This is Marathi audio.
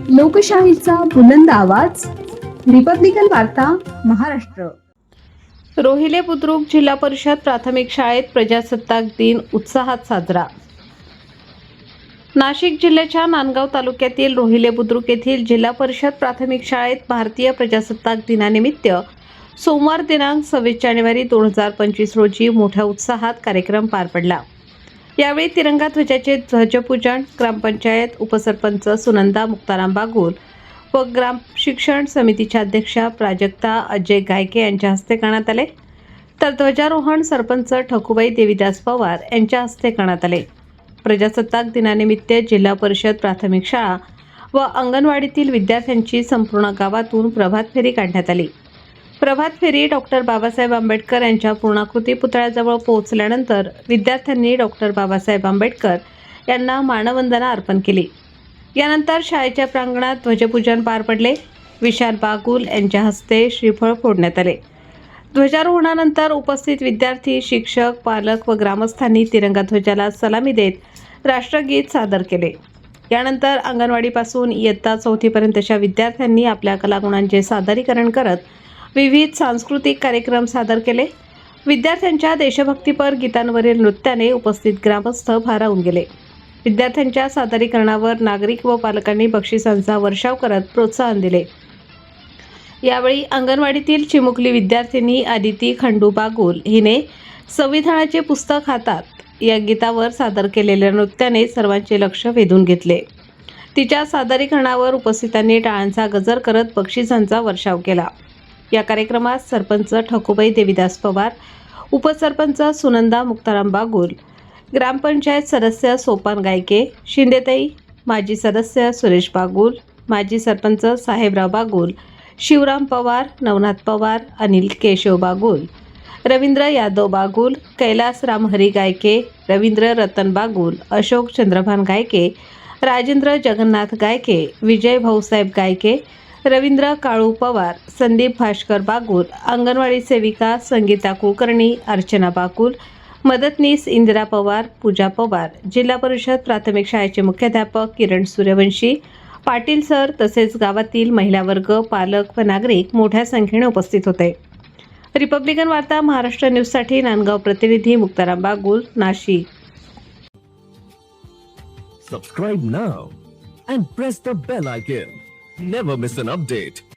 लोकशाहीचा बुलंद आवाज, रिपब्लिकन वार्ता, महाराष्ट्र. रोहिले बुद्रुक जिल्हा परिषद प्राथमिक शाळेत प्रजासत्ताक दिन उत्साहात साजरा. नाशिक जिल्ह्याच्या नांदगाव तालुक्यातील रोहिले बुद्रुक येथील जिल्हा परिषद प्राथमिक शाळेत भारतीय प्रजासत्ताक दिनानिमित्त सोमवार दिनांक 26 जानेवारी 2025 रोजी मोठ्या उत्साहात कार्यक्रम पार पडला. यावेळी तिरंगा ध्वजाचे ध्वजपूजन ग्रामपंचायत उपसरपंच सुनंदा मुक्ताराम बागुल व ग्राम शिक्षण समितीच्या अध्यक्षा प्राजक्ता अजय गायके यांच्या हस्ते करण्यात आले, तर ध्वजारोहण सरपंच ठकूबाई देवीदास पवार यांच्या हस्ते करण्यात आले. प्रजासत्ताक दिनानिमित्त जिल्हा परिषद प्राथमिक शाळा व अंगणवाडीतील विद्यार्थ्यांची संपूर्ण गावातून प्रभात फेरी काढण्यात आली. प्रभात फेरी डॉक्टर बाबासाहेब आंबेडकर यांच्या पूर्णाकृती पुतळ्याजवळ पोहोचल्यानंतर विद्यार्थ्यांनी डॉक्टर बाबासाहेब आंबेडकर यांना मानवंदना अर्पण केली. यानंतर शाळेच्या प्रांगणात ध्वजपूजन पार पडले. विशाल बागुल यांच्या हस्ते श्रीफळ फोडण्यात आले. ध्वजारोहणानंतर उपस्थित विद्यार्थी, शिक्षक, पालक व ग्रामस्थांनी तिरंगा ध्वजाला सलामी देत राष्ट्रगीत सादर केले. यानंतर अंगणवाडीपासून इयत्ता 4थी पर्यंतच्या विद्यार्थ्यांनी आपल्या कलागुणांचे सादरीकरण करत विविध सांस्कृतिक कार्यक्रम सादर केले. विद्यार्थ्यांच्या देशभक्तीपर गीतांवरील नृत्याने उपस्थित ग्रामस्थ भारावून गेले. विद्यार्थ्यांच्या सादरीकरणावर नागरिक व पालकांनी बक्षिसांचा वर्षाव करत प्रोत्साहन दिले. यावेळी अंगणवाडीतील चिमुकली विद्यार्थिनी आदिती खंडू बागुल हिने संविधानाचे पुस्तक हातात या गीतावर सादर केलेल्या नृत्याने सर्वांचे लक्ष वेधून घेतले. तिच्या सादरीकरणावर उपस्थितांनी टाळ्यांचा गजर करत बक्षिसांचा वर्षाव केला. या कार्यक्रमात सरपंच ठकूबाई देवीदास पवार, उपसरपंच सुनंदा मुक्ताराम बागुल, ग्रामपंचायत सदस्य सोपान गायके, शिंदेताई, माजी सदस्य सुरेश बागुल, माजी सरपंच साहेबराव बागुल, शिवराम पवार, नवनाथ पवार, अनिल केशव बागुल, रवींद्र यादव बागुल, कैलास रामहरी गायके, रवींद्र रतन बागुल, अशोक चंद्रभान गायके, राजेंद्र जगन्नाथ गायके, विजय भाऊसाहेब गायके, रवींद्र काळू पवार, संदीप भास्कर बागुल, अंगणवाडी सेविका संगीता कुलकर्णी, अर्चना बागुल, मदतनीस इंदिरा पवार, पूजा पवार, जिल्हा परिषद प्राथमिक शाळेचे मुख्याध्यापक किरण सूर्यवंशी, पाटील सर तसेच गावातील महिला वर्ग, पालक व नागरिक मोठ्या संख्येने उपस्थित होते. रिपब्लिकन वार्ता महाराष्ट्र न्यूजसाठी नांदगाव प्रतिनिधी Muktaram Bagul, Nashik. Subscribe now and press the bell icon. Never miss an update.